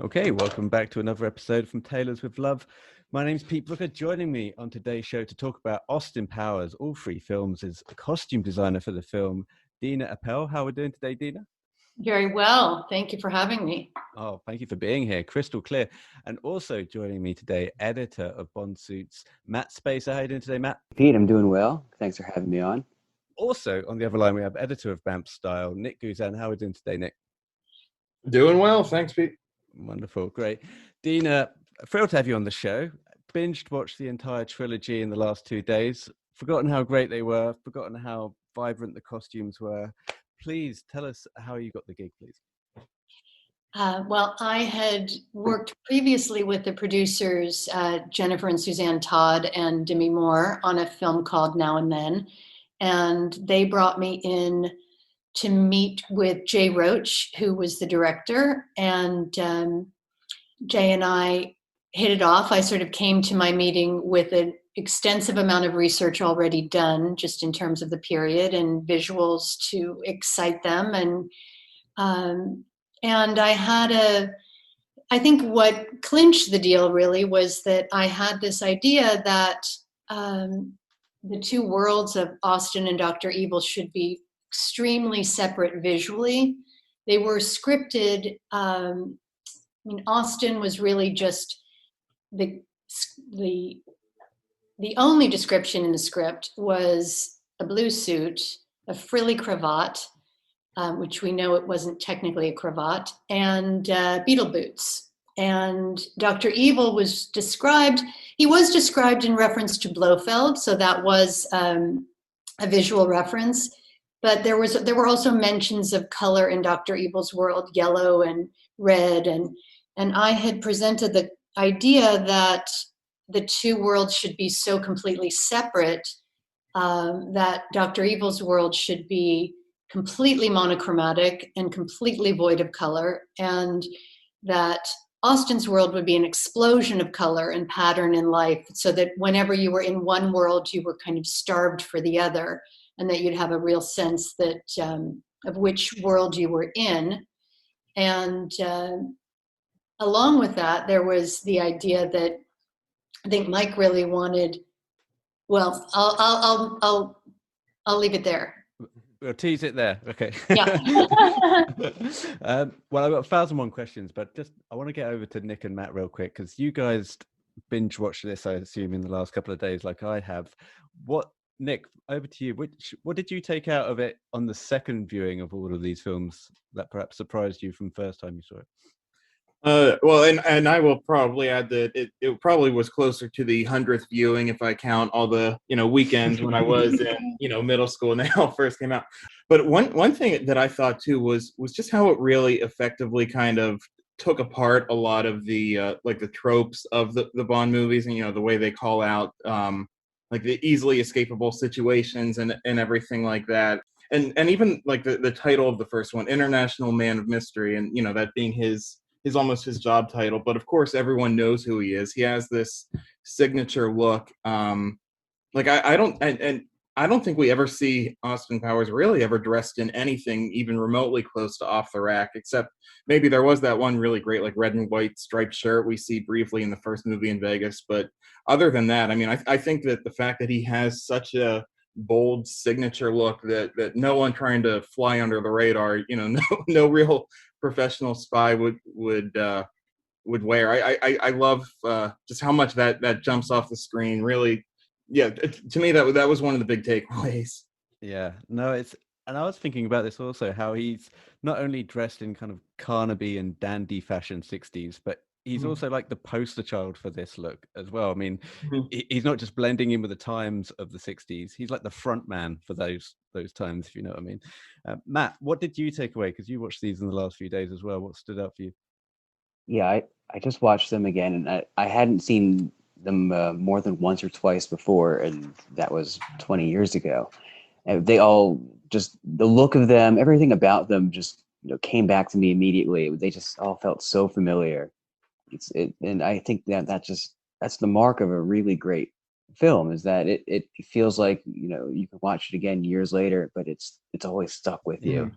Okay, welcome back to another episode from Tailors with Love. My name's Pete Brooker. Joining me on today's show to talk about Austin Powers, all three films, is a costume designer for the film, Deena Appel. How are we doing today, Deena? Very well. Thank you for having me. Oh, thank you for being here. Crystal clear. And also joining me today, editor of Bond Suits, Matt Spaiser. How are you doing today, Matt? Pete, I'm doing well. Thanks for having me on. Also on the other line, we have editor of Vamp Style, Nick Guzan. How are we doing today, Nick? Doing well. Thanks, Pete. Wonderful. Great. Deena, thrilled to have you on the show. Binged watched the entire trilogy in the last 2 days. Forgotten how great they were. Forgotten how vibrant the costumes were. Please tell us how you got the gig, please. Well, I had worked previously with the producers, Jennifer and Suzanne Todd and Demi Moore, on a film called Now and Then. And they brought me in to meet with Jay Roach, who was the director. And Jay and I hit it off. I sort of came to my meeting with an extensive amount of research already done, just in terms of the period and visuals to excite them. And I think what clinched the deal really was that I had this idea that the two worlds of Austin and Dr. Evil should be extremely separate visually. They were scripted. Austin was really just the only description in the script was a blue suit, a frilly cravat, which we know it wasn't technically a cravat, and beetle boots. And Dr. Evil was described in reference to Blofeld, so that was a visual reference. But there were also mentions of color in Dr. Evil's world, yellow and red, and I had presented the idea that the two worlds should be so completely separate that Dr. Evil's world should be completely monochromatic and completely void of color, and that Austin's world would be an explosion of color and pattern in life, so that whenever you were in one world, you were kind of starved for the other, and that you'd have a real sense that of which world you were in. And along with that, there was the idea that I think Mike really wanted. Well, I'll leave it there. We'll tease it there. Okay. Yeah. Well, I've got 1,001 questions, but just I want to get over to Nick and Matt real quick, because you guys binge watched this, I assume, in the last couple of days, like I have. Nick, over to you. What did you take out of it on the second viewing of all of these films that perhaps surprised you from first time you saw it? Well, and I will probably add that it probably was closer to the 100th viewing if I count all the weekends when I was in middle school and they all first came out. But one thing that I thought too was just how it really effectively kind of took apart a lot of the like the tropes of the Bond movies, and the way they call out like the easily escapable situations and everything like that. And even like the title of the first one, International Man of Mystery, and that being his almost his job title, but of course everyone knows who he is. He has this signature look. Like I don't think we ever see Austin Powers really ever dressed in anything even remotely close to off the rack, except maybe there was that one really great like red and white striped shirt we see briefly in the first movie in Vegas. But other than that, I mean, I think that the fact that he has such a bold signature look that no one trying to fly under the radar, no real professional spy would wear. I love just how much that jumps off the screen. Really, yeah. To me, that was one of the big takeaways. Yeah, no, and I was thinking about this also, how he's not only dressed in kind of Carnaby and dandy fashion 60s, but he's also like the poster child for this look as well. I mean, he's not just blending in with the times of the 60s. He's like the front man for those times, if you know what I mean. Matt, what did you take away? Because you watched these in the last few days as well. What stood out for you? Yeah, I just watched them again, and I hadn't seen them more than once or twice before, and that was 20 years ago. And they all just, the look of them, everything about them just came back to me immediately. They just all felt so familiar. And I think that's the mark of a really great film, is that it feels like you can watch it again years later, but it's always stuck with you.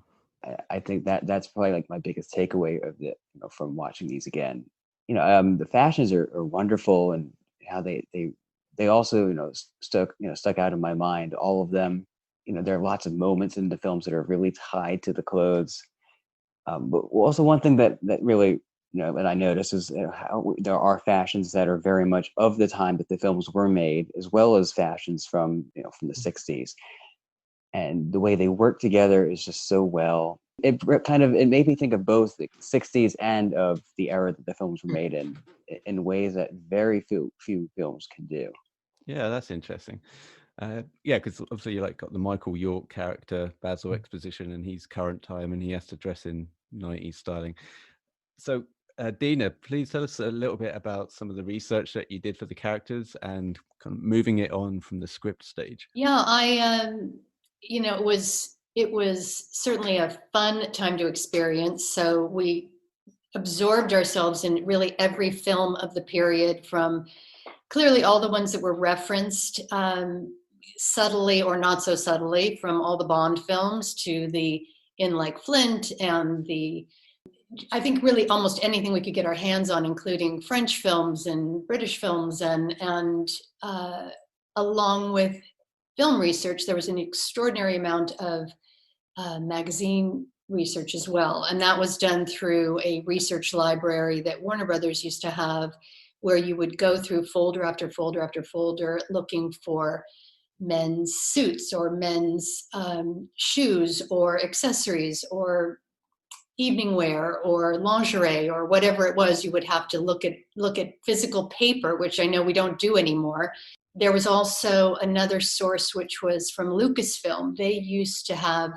I think that's probably like my biggest takeaway of the, from watching these again. The fashions are wonderful, and how they also, stuck out in my mind, all of them. There are lots of moments in the films that are really tied to the clothes. But also one thing that really, that I noticed is how there are fashions that are very much of the time that the films were made, as well as fashions from the 60s. And the way they work together is just so well. It made me think of both the 60s and of the era that the films were made in ways that very few films can do. Yeah, that's interesting. Yeah, because obviously you got the Michael York character, Basil Exposition, and he's current time, and he has to dress in 90s styling. So, Deena, please tell us a little bit about some of the research that you did for the characters and kind of moving it on from the script stage. Yeah, it was certainly a fun time to experience. So we absorbed ourselves in really every film of the period, from clearly all the ones that were referenced subtly or not so subtly, from all the Bond films to the In Like Flint, and I think really almost anything we could get our hands on, including French films and British films, and along with film research, there was an extraordinary amount of magazine research as well. And that was done through a research library that Warner Brothers used to have, where you would go through folder after folder after folder looking for men's suits or men's shoes or accessories or evening wear or lingerie or whatever it was. You would have to look at physical paper, which I know we don't do anymore. There was also another source, which was from Lucasfilm. They used to have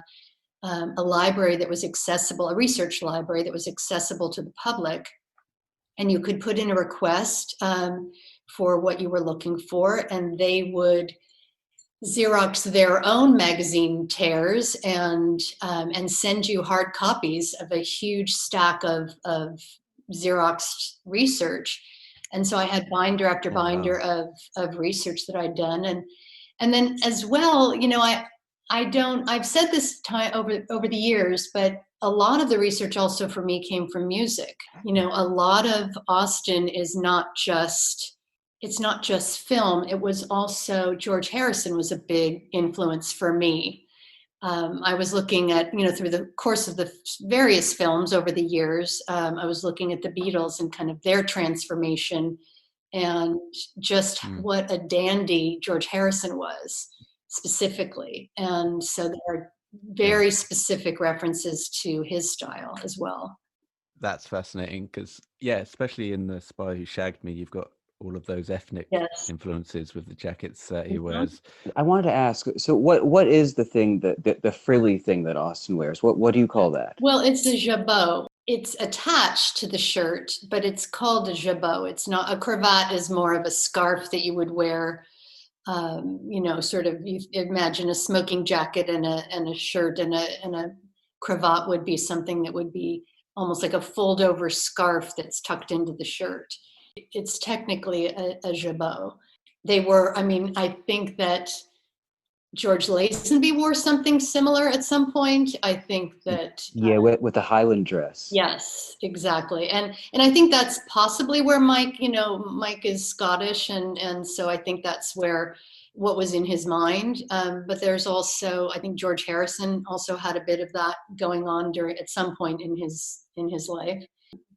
a library that was accessible, a research library that was accessible to the public. And you could put in a request for what you were looking for, and they would Xerox their own magazine tears and send you hard copies of a huge stack of Xerox research. And so I had binder after binder of research that I'd done, and then as well, I've said this time over the years, but a lot of the research also for me came from music. A lot of Austen is it's not just film. It was also, George Harrison was a big influence for me. I was looking at, through the course of the various films over the years, I was looking at the Beatles and kind of their transformation, and just what a dandy George Harrison was specifically. And so there are very specific references to his style as well. That's fascinating because, especially in The Spy Who Shagged Me, you've got all of those ethnic influences with the jackets that he wears. I wanted to ask, so what is the thing the frilly thing that Austen wears? What do you call that? Well, it's a jabot. It's attached to the shirt, but it's called a jabot. It's not a cravat. Is more of a scarf that you would wear. Sort of, you imagine a smoking jacket and a shirt, and a cravat would be something that would be almost like a fold over scarf that's tucked into the shirt. It's technically a jabot. I think that George Lazenby wore something similar at some point. I think that with the Highland dress. Yes, exactly, and I think that's possibly where Mike is Scottish, and so I think that's where what was in his mind. But there's also, I think George Harrison also had a bit of that going on at some point in his life.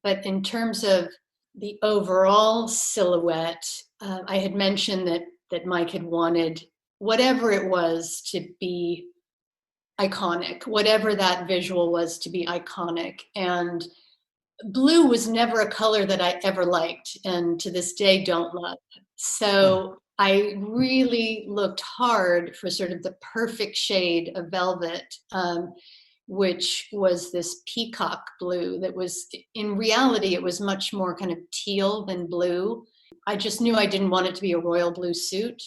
But in terms of the overall silhouette, I had mentioned that Mike had wanted whatever it was to be iconic, whatever that visual was to be iconic. And blue was never a color that I ever liked, and to this day don't love. So I really looked hard for sort of the perfect shade of velvet, which was this peacock blue that was, in reality, it was much more kind of teal than blue. I just knew I didn't want it to be a royal blue suit.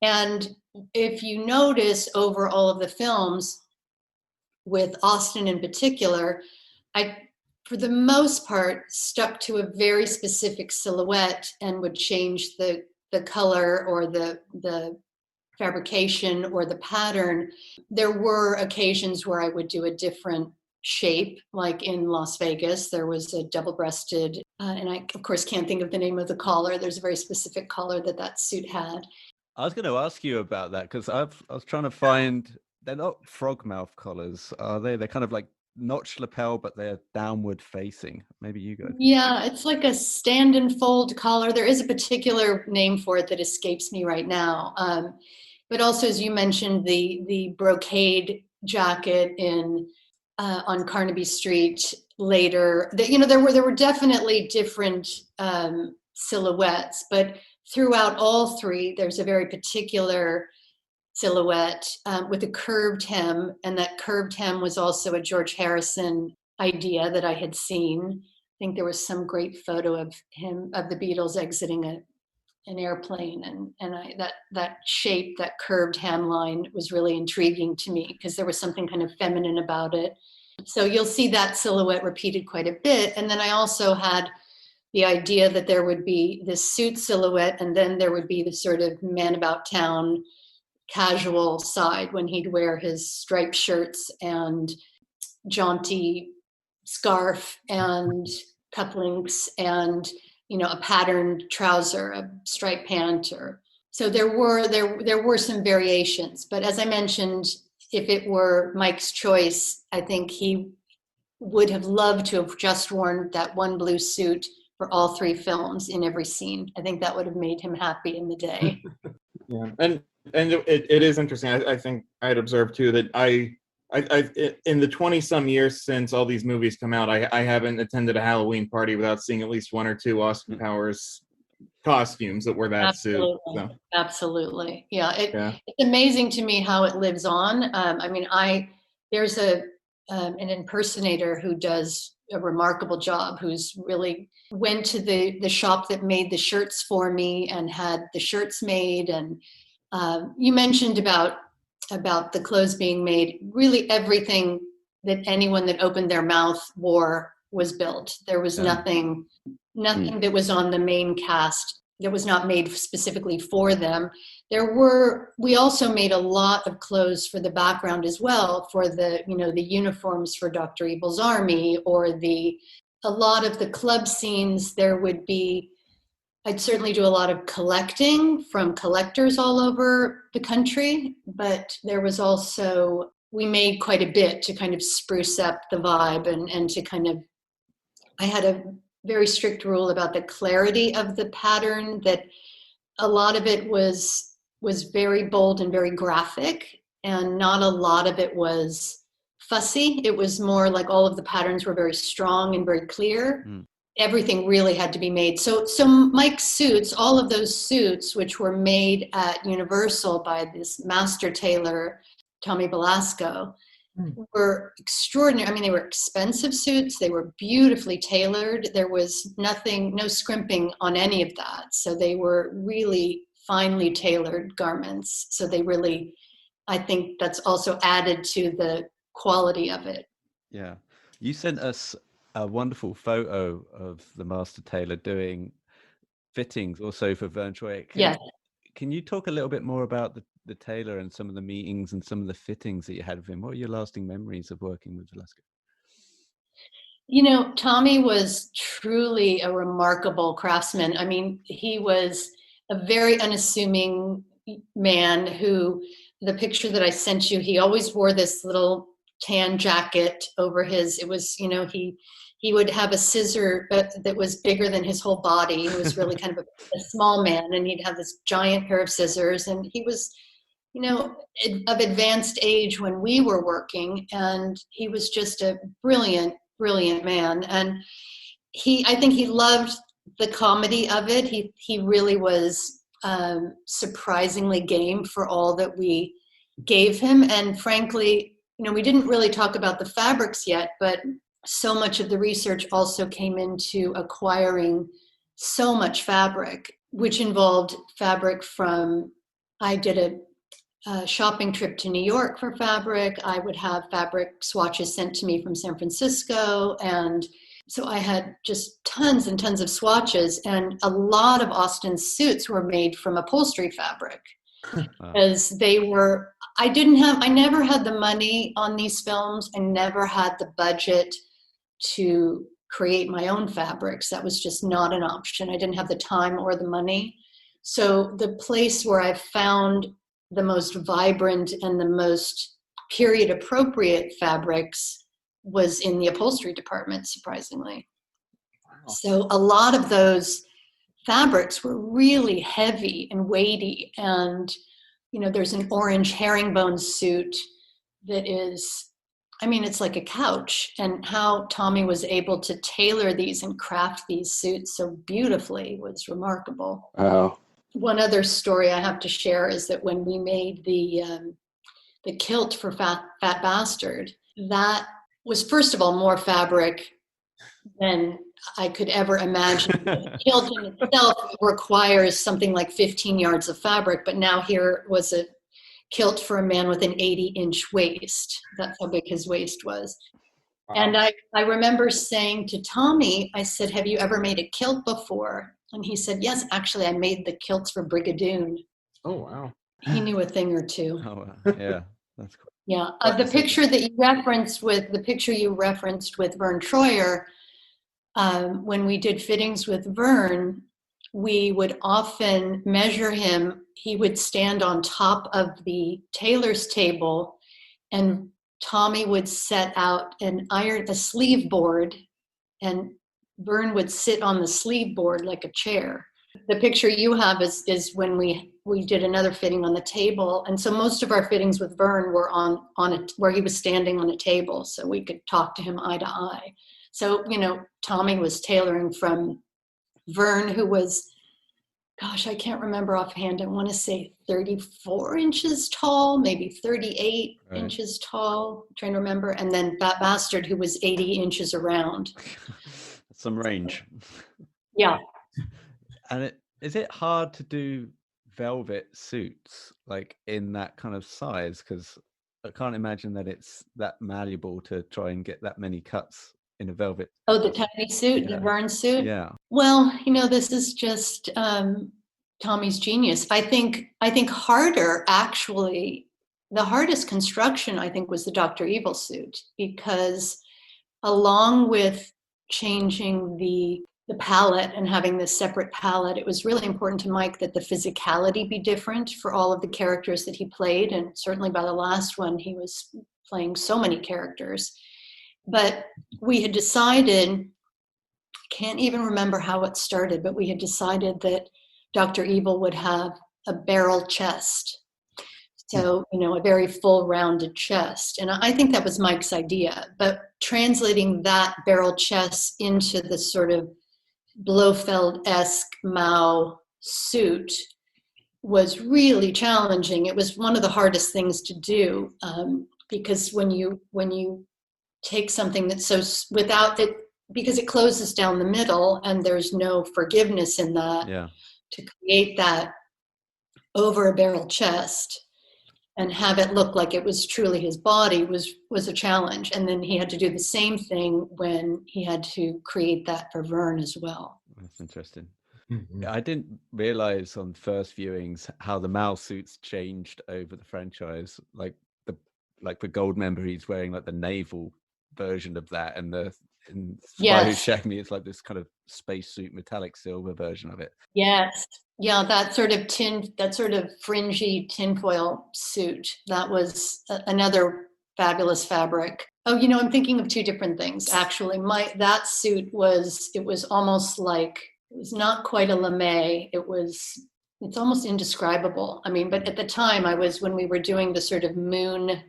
And if you notice over all of the films, with Austen in particular, I, for the most part, stuck to a very specific silhouette and would change the color or the fabrication or the pattern. There were occasions where I would do a different shape, like in Las Vegas. There was a double-breasted, and I, of course, can't think of the name of the collar. There's a very specific collar that suit had. I was going to ask you about that because I was trying to find. They're not frog mouth collars, are they? They're kind of like notched lapel, but they're downward facing. Maybe you go. Yeah, it's like a stand and fold collar. There is a particular name for it that escapes me right now. But also, as you mentioned, the brocade jacket in on Carnaby Street later. There were definitely different silhouettes, but throughout all three, there's a very particular silhouette with a curved hem, and that curved hem was also a George Harrison idea that I had seen. I think there was some great photo of the Beatles exiting an airplane, and that shape, that curved hemline, was really intriguing to me because there was something kind of feminine about it. So you'll see that silhouette repeated quite a bit. And then I also had the idea that there would be this suit silhouette, and then there would be the sort of man about town casual side when he'd wear his striped shirts and jaunty scarf and cufflinks and a patterned trouser, a striped pant. So there were some variations, but as I mentioned, if it were Mike's choice, I think he would have loved to have just worn that one blue suit for all three films in every scene. I think that would have made him happy in the day. Yeah, and it is interesting. I think I'd observed too that I in the 20 some years since all these movies come out, I haven't attended a Halloween party without seeing at least one or two Austin Powers costumes that were that Absolutely. suit. So. Absolutely. Yeah. It's amazing to me how it lives on. There's an impersonator who does a remarkable job, who's really went to the shop that made the shirts for me and had the shirts made. And you mentioned about the clothes being made. Really everything that anyone that opened their mouth wore was built. There was nothing that was on the main cast that was not made specifically for them. We also made a lot of clothes for the background as well, for the uniforms for Dr. Evil's army, or a lot of the club scenes. I'd certainly do a lot of collecting from collectors all over the country, but there was also, we made quite a bit to kind of spruce up the vibe and to kind of, I had a very strict rule about the clarity of the pattern, that a lot of it was very bold and very graphic, and not a lot of it was fussy. It was more like all of the patterns were very strong and very clear. Everything really had to be made. So Mike's suits, all of those suits, which were made at Universal by this master tailor, Tommy Belasco, were extraordinary. I mean, they were expensive suits. They were beautifully tailored. There was no scrimping on any of that. So they were really finely tailored garments. So I think that's also added to the quality of it. Yeah. You sent us a wonderful photo of the master tailor doing fittings also for Verne Troyer. Can you talk a little bit more about the tailor and some of the meetings and some of the fittings that you had with him? What are your lasting memories of working with Velasco? Tommy was truly a remarkable craftsman. I mean, he was a very unassuming man who, the picture that I sent you, he always wore this little tan jacket over his, it was, he would have a scissor that was bigger than his whole body. He was really kind of a small man, and he'd have this giant pair of scissors, and he was, of advanced age when we were working, and he was just a brilliant, brilliant man. And I think he loved the comedy of it. He really was surprisingly game for all that we gave him. And frankly, we didn't really talk about the fabrics yet, but so much of the research also came into acquiring so much fabric, which involved fabric I did a shopping trip to New York for fabric. I would have fabric swatches sent to me from San Francisco. And so I had just tons and tons of swatches, and a lot of Austin's suits were made from upholstery fabric. because I never had the money on these films. I never had the budget to create my own fabrics. That was just not an option. I didn't have the time or the money. So the place where I found the most vibrant and the most period appropriate fabrics was in the upholstery department, surprisingly. Wow. So a lot of those fabrics were really heavy and weighty. And, there's an orange herringbone suit that is, it's like a couch. And how Tommy was able to tailor these and craft these suits so beautifully was remarkable. Oh. One other story I have to share is that when we made the kilt for Fat Bastard, that was, first of all, more fabric than I could ever imagine. The kilt in itself requires something like 15 yards of fabric, but now here was a kilt for a man with an 80-inch waist. That's how big his waist was. Wow. And I remember saying to Tommy, I said, "Have you ever made a kilt before?" And he said, "Yes, actually, I made the kilts for Brigadoon." Oh, wow. He knew a thing or two. Oh, wow. Yeah, that's cool. Yeah, Like the I said, picture you referenced with Vern Troyer, when we did fittings with Vern, we would often measure him. He would stand on top of the tailor's table, and Tommy would set out a sleeve board, and Vern would sit on the sleeve board like a chair. The picture you have is when we did another fitting on the table, and so most of our fittings with Vern were on where he was standing on a table, so we could talk to him eye to eye. So Tommy was tailoring from Vern, who was, gosh, I can't remember offhand. I want to say 34 inches tall, maybe 38 inches tall. I'm trying to remember, and then Fat Bastard, who was 80 inches around. Some range. Yeah. And is it hard to do velvet suits like in that kind of size? Because I can't imagine that it's that malleable to try and get that many cuts in a velvet. Oh, the tiny suit, Yeah. the Vern suit? Yeah. Well, this is just Tommy's genius. I think harder, actually, the hardest construction, I think, was the Dr. Evil suit, because along with changing the palette and having this separate palette, it was really important to Mike that the physicality be different for all of the characters that he played. And certainly by the last one, he was playing so many characters. But we had decided, can't even remember how it started, but we had decided that Dr. Evil would have a barrel chest. So, a very full rounded chest. And I think that was Mike's idea. But translating that barrel chest into the sort of Blofeld-esque Mao suit was really challenging. It was one of the hardest things to do, because when you take something that's so without it, because it closes down the middle and there's no forgiveness in that, to create that over a barrel chest and have it look like it was truly his body was a challenge. And then he had to do the same thing when he had to create that for Vern as well. That's interesting. Mm-hmm. I didn't realize on first viewings how the Mal suits changed over the franchise. Like the Goldmember, he's wearing like the naval version of that, and in Spy Who Shagged Me, it's like this kind of spacesuit metallic silver version of it. Yes. Yeah, that sort of fringy tinfoil suit. That was another fabulous fabric. Oh, I'm thinking of two different things, actually. That suit was almost like, it was not quite a lame. It's almost indescribable. But at the time when we were doing the sort of moon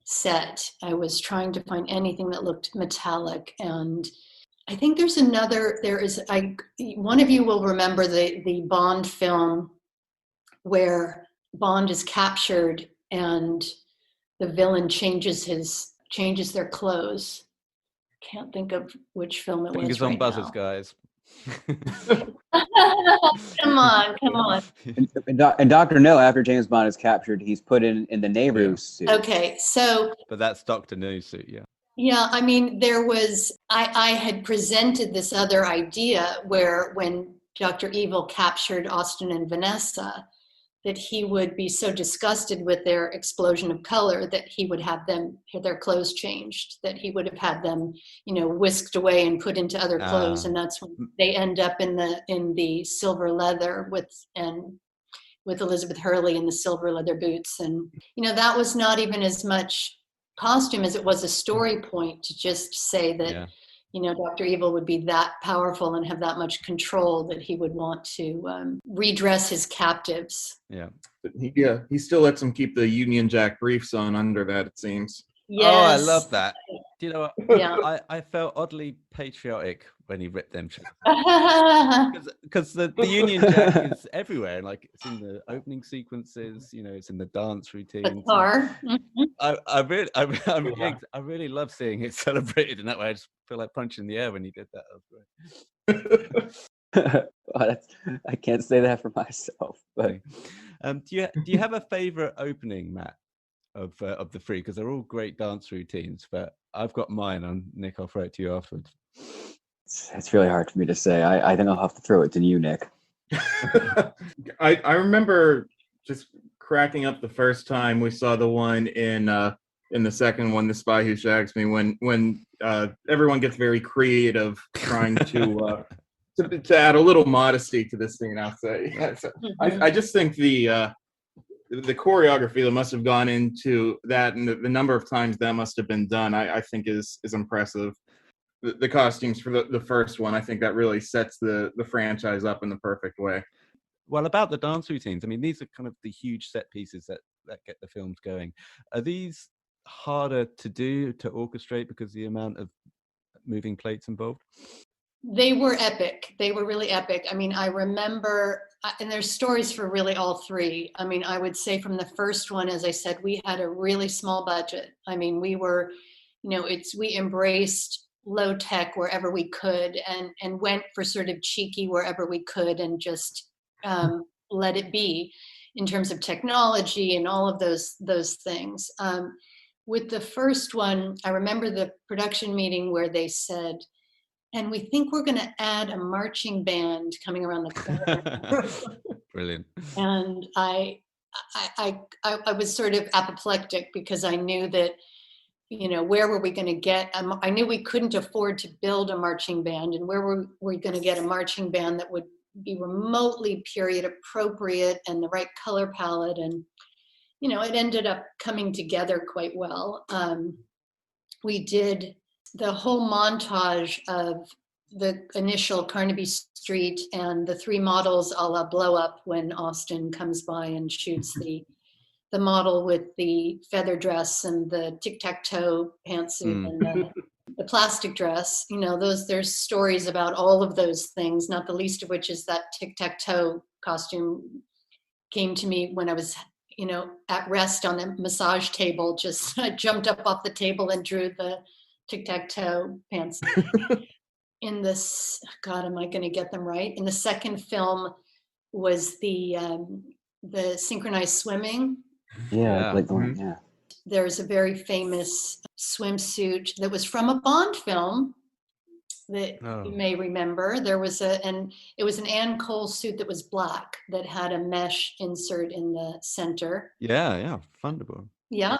set, I was trying to find anything that looked metallic. And I think one of you will remember the Bond film where Bond is captured and the villain changes their clothes. Can't think of which film it was. Fingers on buzzers, guys. Come on. And Dr. No, after James Bond is captured, he's put in the Nehru suit. Okay, so. But that's Dr. No suit, yeah. Yeah, there was, I had presented this other idea where when Dr. Evil captured Austin and Vanessa, that he would be so disgusted with their explosion of color that he would have their clothes changed, that he would have had them, whisked away and put into other clothes. And that's when they end up in the silver leather with Elizabeth Hurley in the silver leather boots. And, that was not even as much costume as it was a story point to just say that, Dr. Evil would be that powerful and have that much control that he would want to redress his captives. Yeah. He still lets them keep the Union Jack briefs on under that, it seems. Yes. Oh, I love that. Do you know what? Yeah. I felt oddly patriotic when he ripped them because the Union Jack is everywhere. Like, it's in the opening sequences, it's in the dance routines. The car. I really love seeing it celebrated in that way. I just feel like punching the air when he did that. That was great. Well, I can't say that for myself, but do you have a favorite opening, Matt, of the three? Because they're all great dance routines, but I've got mine on. Nick, I'll throw it to you afterwards. It's really hard for me to say. I think I'll have to throw it to you, Nick. I remember just cracking up the first time we saw the one in the second one, The Spy Who Shags Me, when everyone gets very creative trying to add a little modesty to this scene, I'll say. I just think the choreography that must have gone into that and the number of times that must have been done, I think is impressive. The costumes for the first one, I think that really sets the franchise up in the perfect way. Well, about the dance routines, I mean, these are kind of the huge set pieces that get the films going. Are these harder to do, to orchestrate, because of the amount of moving plates involved? They were epic. They were really epic. I mean, I remember, and there's stories for really all three. I mean, I would say from the first one, as I said, we had a really small budget. I mean, we were, we embraced low tech wherever we could and went for sort of cheeky wherever we could and just let it be in terms of technology and all of those things. With the first one, I remember the production meeting where they said, and we think we're going to add a marching band coming around the corner. Brilliant. And I was sort of apoplectic because I knew that, where were we going to get? I knew we couldn't afford to build a marching band, and where were we going to get a marching band that would be remotely period appropriate and the right color palette? And, it ended up coming together quite well. We did the whole montage of the initial Carnaby Street and the three models a la blow up when Austin comes by and shoots the model with the feather dress and the tic-tac-toe pantsuit and the plastic dress. There's stories about all of those things, not the least of which is that tic-tac-toe costume came to me when I was, at rest on a massage table. Just I jumped up off the table and drew the tic-tac-toe pants. In this, God, am I going to get them right? In the second film was the synchronized swimming. Yeah. There's a very famous swimsuit that was from a Bond film that you may remember. There was it was an Anne Cole suit that was black that had a mesh insert in the center. Yeah, Thunderball. Yeah.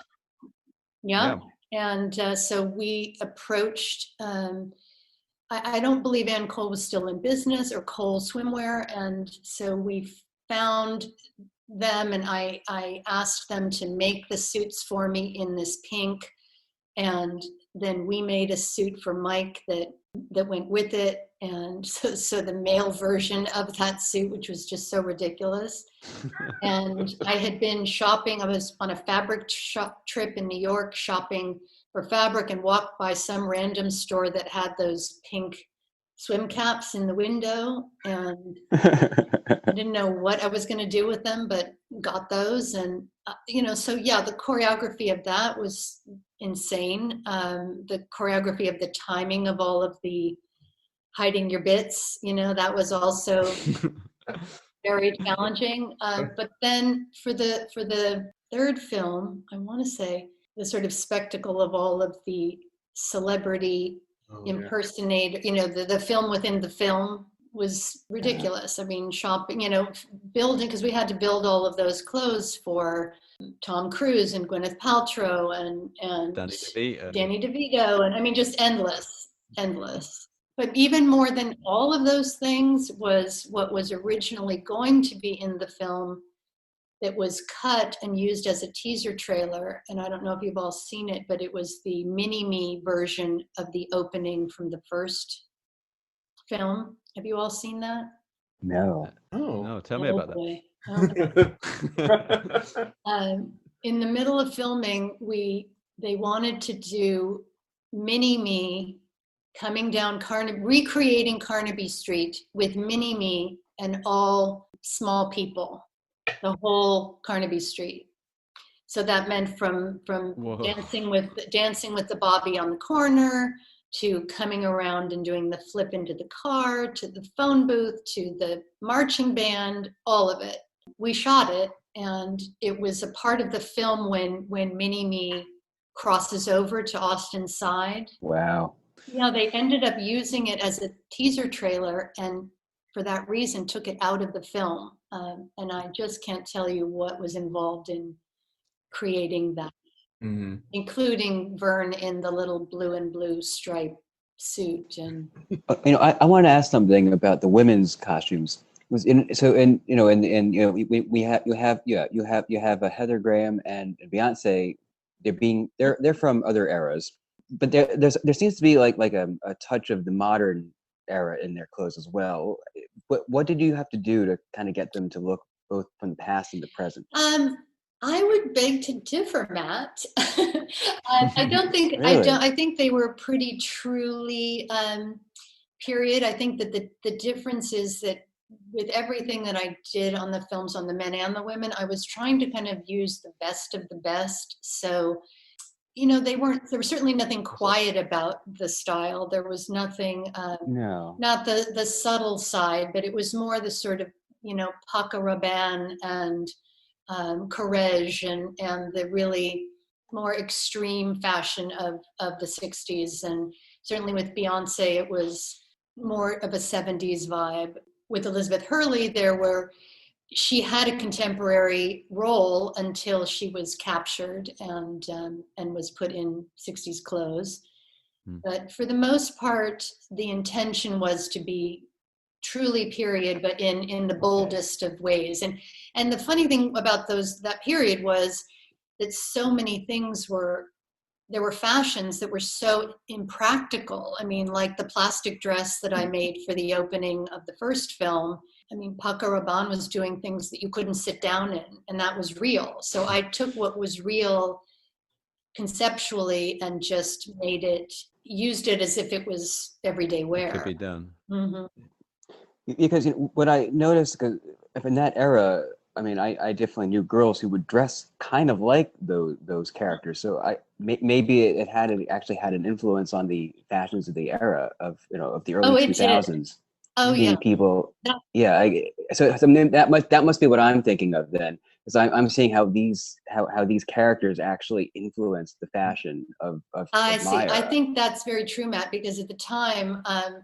And so we approached, I don't believe Anne Cole was still in business, or Cole Swimwear. And so we found them and I asked them to make the suits for me in this pink. And then we made a suit for Mike that went with it. And so the male version of that suit, which was just so ridiculous. And I had been shopping. I was on a fabric shop trip in New York shopping for fabric and walked by some random store that had those pink swim caps in the window. And I didn't know what I was going to do with them, but got those. And, so yeah, the choreography of that was insane. The choreography of the timing of all of the hiding your bits, that was also very challenging. But then for the third film, I want to say the sort of spectacle of all of the celebrity impersonator, the film within the film, was ridiculous. I mean, shopping, building, because we had to build all of those clothes for Tom Cruise and Gwyneth Paltrow and Danny DeVito, and I mean, just endless. But even more than all of those things was what was originally going to be in the film that was cut and used as a teaser trailer. And I don't know if you've all seen it, but it was the mini-me version of the opening from the first film. Have you all seen that? No. Oh. No, tell me about boy. that. In the middle of filming, they wanted to do mini-me coming down recreating Carnaby Street with mini-me and all small people, the whole Carnaby Street. So that meant from dancing with the Bobby on the corner, to coming around and doing the flip into the car, to the phone booth, to the marching band, all of it. We shot it, and it was a part of the film when Mini-Me crosses over to Austin's side. Wow. Yeah, they ended up using it as a teaser trailer, and for that reason took it out of the film. And I just can't tell you what was involved in creating that. Mm-hmm. Including Vern in the little blue and blue stripe suit. And I want to ask something about the women's costumes. We have a Heather Graham and Beyonce. They're from other eras, but there seems to be like a touch of the modern era in their clothes as well. What did you have to do to kind of get them to look both from the past and the present? I would beg to differ, Matt. I don't think Really? I think they were pretty truly period. I think that the difference is that with everything that I did on the films on the men and the women, I was trying to kind of use the best of the best. So, there was certainly nothing quiet about the style. There was nothing, no, not the subtle side, but it was more the sort of, Paco Rabanne and Courrèges and the really more extreme fashion of the 60s. And certainly with Beyonce, it was more of a 70s vibe. With Elizabeth Hurley, she had a contemporary role until she was captured and was put in 60s clothes. But for the most part, the intention was to be truly period, but in the boldest of ways. And the funny thing about that period was that so many things there were fashions that were so impractical. I mean, like the plastic dress that I made for the opening of the first film. I mean, Paco Rabanne was doing things that you couldn't sit down in, and that was real. So I took what was real conceptually and just used it as if it was everyday wear. It could be done. Mm-hmm. Because what I noticed, because in that era, I mean, I definitely knew girls who would dress kind of like those characters. So maybe it actually had an influence on the fashions of the era of the early 2000s. Oh yeah. People. Yeah. So that must be what I'm thinking of then, because I'm seeing how these characters actually influenced the fashion of I see. my era. I think that's very true, Matt, because at the time, I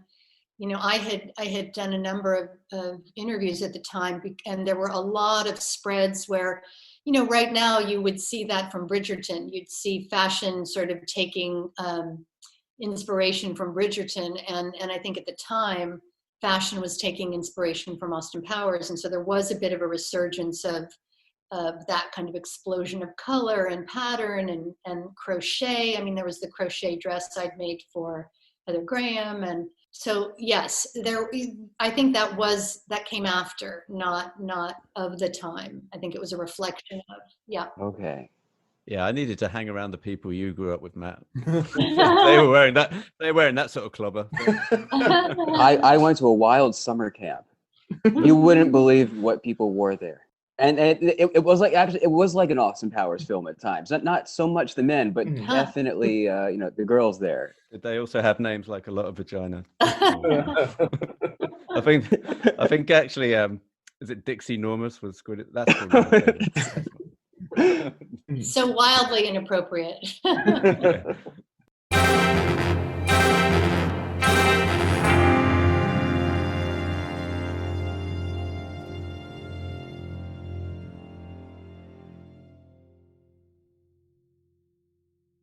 had done a number of interviews at the time, and there were a lot of spreads where, right now you would see that from Bridgerton. You'd see fashion sort of taking inspiration from Bridgerton, and I think at the time, fashion was taking inspiration from Austin Powers, and so there was a bit of a resurgence of that kind of explosion of color and pattern and crochet. I mean, there was the crochet dress I'd made for Heather Graham, and so yes, I think that came after, not of the time. I think it was a reflection of, yeah. Okay. Yeah, I needed to hang around the people you grew up with, Matt. They were wearing that. They were wearing that sort of clobber. I went to a wild summer camp. You wouldn't believe what people wore there, and it was like an Austin Powers film at times. Not so much the men, but definitely the girls there. Did they also have names like a lot of vagina? I think actually, is it Dixie Normus was good? That's so wildly inappropriate. Yeah.